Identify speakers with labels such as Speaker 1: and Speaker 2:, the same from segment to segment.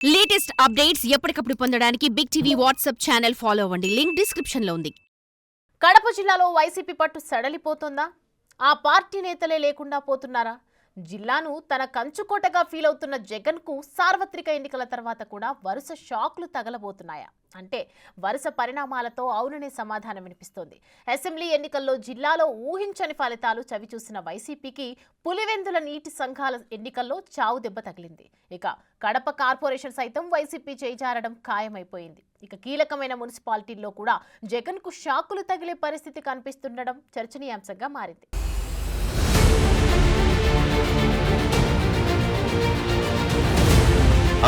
Speaker 1: Latest updates ఎప్పటికప్పుడు పొందడానికి big TV WhatsApp channel follow అవ్వండి. లింక్ డిస్క్రిప్షన్ లో ఉంది.
Speaker 2: కడప జిల్లాలో వైసీపీ పట్టు సడలిపోతుందా? ఆ పార్టీ నేతలే లేకుండా పోతున్నారా? జిల్లాను తన కంచుకోటగా ఫీల్ అవుతున్న జగన్ కు సార్వత్రిక ఎన్నికల తర్వాత కూడా వరుస షాక్లు తగలబోతున్నాయా? అంటే వరుస పరిణామాలతో అవుననే సమాధానం వినిపిస్తోంది. అసెంబ్లీ ఎన్నికల్లో జిల్లాలో ఊహించని ఫలితాలు చవిచూసిన వైసీపీకి పులివెందుల నీటి సంఘాల ఎన్నికల్లో చావు దెబ్బ తగిలింది. ఇక కడప కార్పొరేషన్ సైతం వైసీపీ చేజారడం ఖాయమైపోయింది. ఇక కీలకమైన మున్సిపాలిటీల్లో కూడా జగన్ కు షాకులు తగిలే పరిస్థితి కనిపిస్తుండడం చర్చనీయాంశంగా మారింది.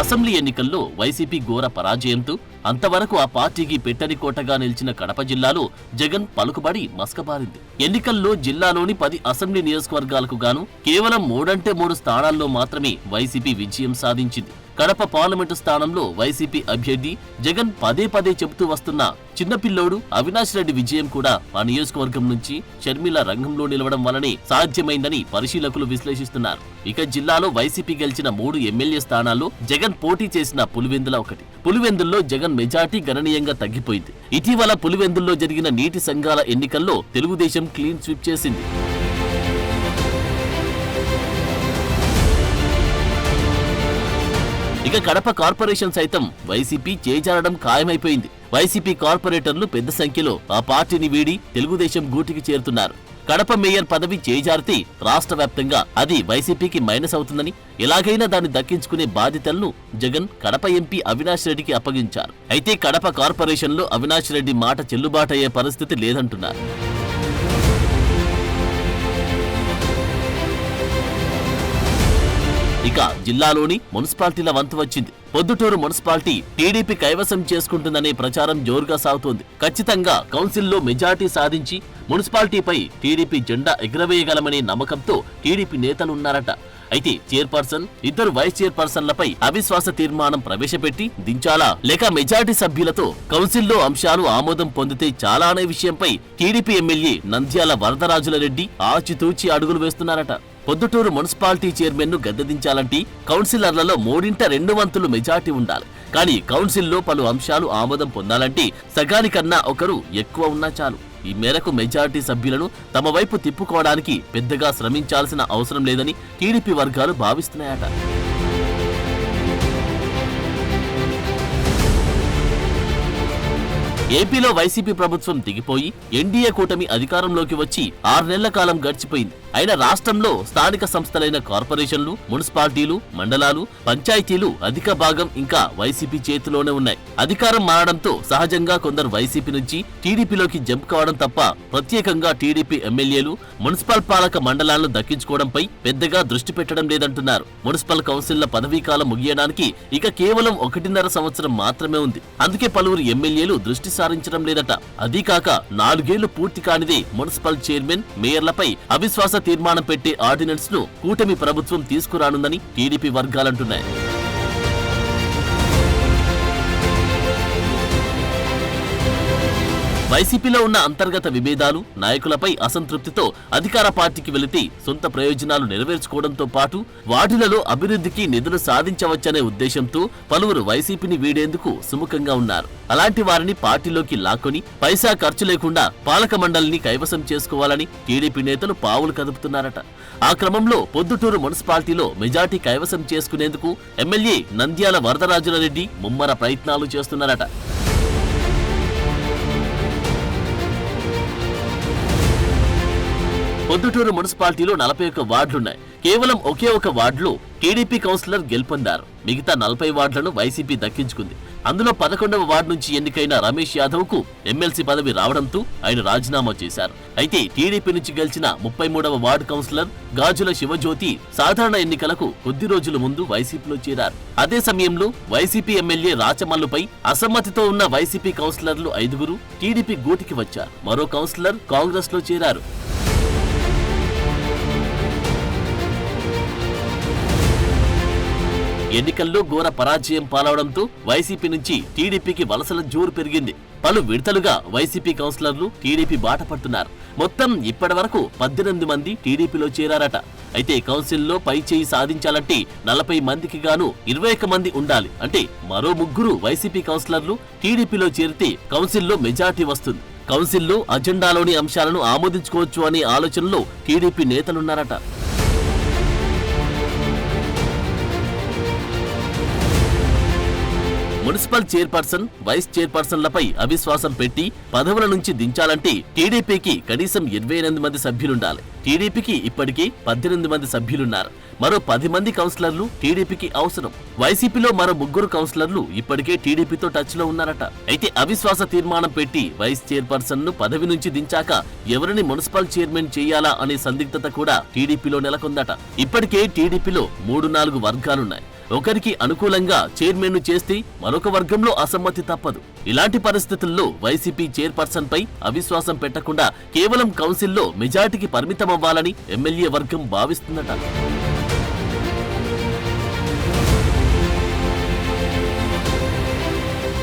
Speaker 3: అసెంబ్లీ ఎన్నికల్లో వైసీపీ ఘోర పరాజయంతో అంతవరకు ఆ పార్టీకి పెట్టని కోటగా నిలిచిన కడప జిల్లాలో జగన్ పలుకుబడి మస్కబారింది. ఎన్నికల్లో జిల్లాలోని 10 అసెంబ్లీ నియోజకవర్గాలకు గాను కేవలం 3 స్థానాల్లో మాత్రమే వైసీపీ విజయం సాధించింది. కడప పార్లమెంటు స్థానంలో వైసీపీ అభ్యర్థి జగన్ పదే చెబుతూ వస్తున్న చిన్నపిల్లోడు అవినాష్ రెడ్డి విజయం కూడా ఆ నియోజకవర్గం నుంచి షర్మిల రంగంలో నిలవడం వల్లనే సాధ్యమైందని పరిశీలకులు విశ్లేషిస్తున్నారు. ఇక జిల్లాలో వైసీపీ గెలిచిన 3 ఎమ్మెల్యే స్థానాల్లో జగన్ పోటీ చేసిన పులివెందుల ఒకటి. పులివెందుల్లో జగన్ మెజార్టీ గణనీయంగా తగ్గిపోయింది. ఇటీవల పులివెందుల్లో జరిగిన నీటి సంఘాల ఎన్నికల్లో తెలుగుదేశం క్లీన్ స్వీప్ చేసింది. ఇక కడప కార్పొరేషన్ సైతం వైసీపీ చేజారడం ఖాయమైపోయింది. వైసీపీ కార్పొరేటర్లు పెద్ద సంఖ్యలో ఆ పార్టీని వీడి తెలుగుదేశం గూటికి చేరుతున్నారు. కడప మేయర్ పదవి చేజారితే రాష్ట్ర వ్యాప్తంగా అది వైసీపీకి మైనస్ అవుతుందని, ఎలాగైనా దాన్ని దక్కించుకునే బాధ్యతలను జగన్ కడప ఎంపీ అవినాష్ రెడ్డికి అప్పగించారు. అయితే కడప కార్పొరేషన్లో అవినాష్ రెడ్డి మాట చెల్లుబాటయ్యే పరిస్థితి లేదంటున్నారు. ఇక జిల్లాలోని మున్సిపాలిటీల వంతు వచ్చింది. పొద్దుటూరు మున్సిపాలిటీ టీడీపీ కైవసం చేసుకుంటుందనే ప్రచారం జోరుగా సాగుతోంది. ఖచ్చితంగా కౌన్సిల్లో మెజార్టీ సాధించి మున్సిపాలిటీపై టీడీపీ జెండా ఎగురవేయగలమనే నమ్మకంతో టీడీపీ నేతలున్నారట. అయితే చైర్పర్సన్, 2 వైస్ చైర్పర్సన్లపై అవిశ్వాస తీర్మానం ప్రవేశపెట్టి దించాలా లేక మెజార్టీ సభ్యులతో కౌన్సిల్లో అంశాలు ఆమోదం పొందితే చాలా అనే విషయంపై టీడీపీ ఎమ్మెల్యే నంద్యాల వరదరాజుల రెడ్డి ఆచితూచి అడుగులు వేస్తున్నారట. పొద్దుటూరు మున్సిపాలిటీ చైర్మన్ ను గద్దెదించాలంటే కౌన్సిలర్లలో 3/2 మెజార్టీ ఉండాలి. కానీ కౌన్సిల్లో పలు అంశాలు ఆమోదం పొందాలంటే సగానికన్నా ఒకరు ఎక్కువ ఉన్నా చాలు. ఈ మేరకు మెజార్టీ సభ్యులను తమ వైపు తిప్పుకోవడానికి పెద్దగా శ్రమించాల్సిన అవసరం లేదని టీడీపీ వర్గాలు భావిస్తున్నాయట. ఏపీలో వైసీపీ ప్రభుత్వం దిగిపోయి ఎన్డీఏ కూటమి అధికారంలోకి వచ్చి 6 నెలల కాలం గడిచిపోయింది. అయినా రాష్ట్రంలో స్థానిక సంస్థలైన కార్పొరేషన్లు, మున్సిపాలిటీలు, మండలాలు, పంచాయతీలు అధిక భాగం ఇంకా వైసీపీ చేతిలోనే ఉన్నాయి. అధికారం మారడంతో సహజంగా కొందరు వైసీపీ నుంచి టీడీపీలోకి జంప్ కావడం తప్ప ప్రత్యేకంగా టీడీపీ ఎమ్మెల్యేలు మున్సిపల్ పాలక మండలాలను దక్కించుకోవడంపై పెద్దగా దృష్టి పెట్టడం లేదంటున్నారు. మున్సిపల్ కౌన్సిల్ల పదవీకాలం ముగియడానికి ఇక కేవలం 1.5 సంవత్సరం మాత్రమే ఉంది. అందుకే పలువురు ఎమ్మెల్యేలు దృష్టి సారించడం లేదట. అదీకాక 4 ఏళ్లు పూర్తి కానిదే మున్సిపల్ చైర్మన్, మేయర్లపై అవిశ్వాస తీర్మానం పెట్టే ఆర్డినెన్స్ ను కూటమి ప్రభుత్వం తీసుకురానుందని టీడీపీ వర్గాలంటున్నాయి. వైసీపీలో ఉన్న అంతర్గత విభేదాలు, నాయకులపై అసంతృప్తితో అధికార పార్టీకి వెళితే సొంత ప్రయోజనాలు నెరవేర్చుకోవడంతో పాటు వాటిలలో అభివృద్ధికి నిధులు సాధించవచ్చనే ఉద్దేశంతో పలువురు వైసీపీని వీడేందుకు సుముఖంగా ఉన్నారు. అలాంటి వారిని పార్టీలోకి లాక్కొని పైసా ఖర్చు లేకుండా పాలక మండలిని కైవసం చేసుకోవాలని టీడీపీ నేతలు పావులు కదుపుతున్నారట. ఆ క్రమంలో పొద్దుటూరు మున్సిపాలిటీలో మెజార్టీ కైవసం చేసుకునేందుకు ఎమ్మెల్యే నంద్యాల వరదరాజుల రెడ్డి ముమ్మర ప్రయత్నాలు చేస్తున్నారట. పొద్దుటూరు మున్సిపాలిటీలో 41 వార్డులున్నాయి. కేవలం ఒకే ఒక వార్డులో టీడీపీ కౌన్సిలర్ గెలుపొందారు. మిగతా 40 వార్డులను వైసీపీ దక్కించుకుంది. అందులో 11వ వార్డు నుంచి ఎన్నికైన రమేష్ యాదవ్ కు ఎమ్మెల్సీ పదవి రావడంతో ఆయన రాజీనామా చేశారు. అయితే టీడీపీ నుంచి గెలిచిన 33వ వార్డు కౌన్సిలర్ గాజుల శివజ్యోతి సాధారణ ఎన్నికలకు కొద్ది రోజుల ముందు వైసీపీలో చేరారు. అదే సమయంలో వైసీపీ ఎమ్మెల్యే రాచమల్లుపై అసమ్మతితో ఉన్న వైసీపీ కౌన్సిలర్లు 5 టీడీపీ గూటికి వచ్చారు. మరో కౌన్సిలర్ కాంగ్రెస్ లో చేరారు. ఎన్నికల్లో ఘోర పరాజయం పాలవడంతో వైసీపీ నుంచి టీడీపీకి వలసల జోరు పెరిగింది. పలు విడతలుగా వైసీపీ కౌన్సిలర్లు టీడీపీ బాట పడుతున్నారు. మొత్తం ఇప్పటి వరకు 18 మంది టీడీపీలో చేరారట. అయితే కౌన్సిల్లో పై చేయి సాధించాలంటే 40 మందికి గాను 21 మంది ఉండాలి. అంటే మరో 3 వైసీపీ కౌన్సిలర్లు టీడీపీలో చేరితే కౌన్సిల్లో మెజార్టీ వస్తుంది. కౌన్సిల్లో అజెండాలోని అంశాలను ఆమోదించుకోవచ్చు అనే ఆలోచనలో టీడీపీ నేతలున్నారట. మున్సిపల్ చైర్పర్సన్, వైస్ చైర్పర్సన్లపై అవిశ్వాసం పెట్టి పదవుల నుంచి దించాలంటే టీడీపీకి కనీసం 28 మంది సభ్యులుండాలి. టీడీపీకి ఇప్పటికే 18 మంది సభ్యులున్నారు. మరో 10 మంది కౌన్సిలర్లు టీడీపీకి అవసరం. వైసీపీలో మరో 3 కౌన్సిలర్లు ఇప్పటికే టీడీపీతో టచ్ లో ఉన్నారట. అయితే అవిశ్వాస తీర్మానం పెట్టి వైస్ చైర్పర్సన్ ను పదవి నుంచి దించాక ఎవరిని మున్సిపల్ చైర్మన్ చేయాలా అనే సందిగ్ధత కూడా టీడీపీలో నెలకొందట. ఇప్పటికే టీడీపీలో 3-4 వర్గాలున్నాయి. ఒకరికి అనుకూలంగా చైర్మన్ ను చేస్తే మరొక వర్గంలో అసమ్మతి తప్పదు. ఇలాంటి పరిస్థితుల్లో వైసీపీ చైర్పర్సన్ పై అవిశ్వాసం పెట్టకుండా కేవలం కౌన్సిల్లో మెజార్టీకి పరిమితమవ్వాలని ఎమ్మెల్యే వర్గం భావిస్తుందట.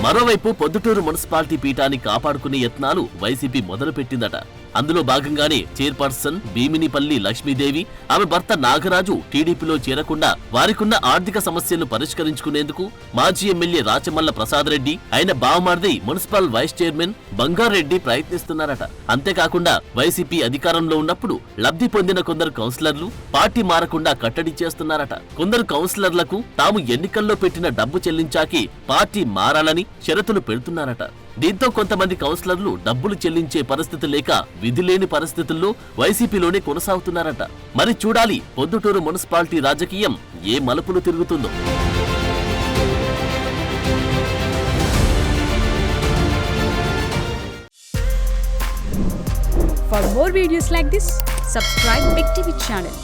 Speaker 3: మరోవైపు పొద్దుటూరు మున్సిపాలిటీ పీఠాన్ని కాపాడుకునే యత్నాలు వైసీపీ మొదలుపెట్టిందట. అందులో భాగంగానే చైర్పర్సన్ భీమినిపల్లి లక్ష్మీదేవి, ఆమె భర్త నాగరాజు టీడీపీలో చేరకుండా వారికున్న ఆర్థిక సమస్యలను పరిష్కరించుకునేందుకు మాజీ ఎమ్మెల్యే రాచమల్ల ప్రసాద్ రెడ్డి, ఆయన బావమర్ది మున్సిపల్ వైస్ చైర్మన్ బంగారెడ్డి ప్రయత్నిస్తున్నారట. అంతేకాకుండా వైసీపీ అధికారంలో ఉన్నప్పుడు లబ్ధి పొందిన కొందరు కౌన్సిలర్లు పార్టీ మారకుండా కట్టడి చేస్తున్నారట. కొందరు కౌన్సిలర్లకు తాము ఎన్నికల్లో పెట్టిన డబ్బు చెల్లించాకే పార్టీ మారాలని షరతులు పెడుతున్నారట. దీంతో కొంతమంది కౌన్సిలర్లు డబ్బులు చెల్లించే పరిస్థితి లేక విధి లేని పరిస్థితుల్లో వైసీపీలోనే కొనసాగుతున్నారట. మరి చూడాలి పొద్దుటూరు మున్సిపాలిటీ రాజకీయం ఏ మలుపులు తిరుగుతుందో.
Speaker 4: For more videos like this, subscribe Big TV channel.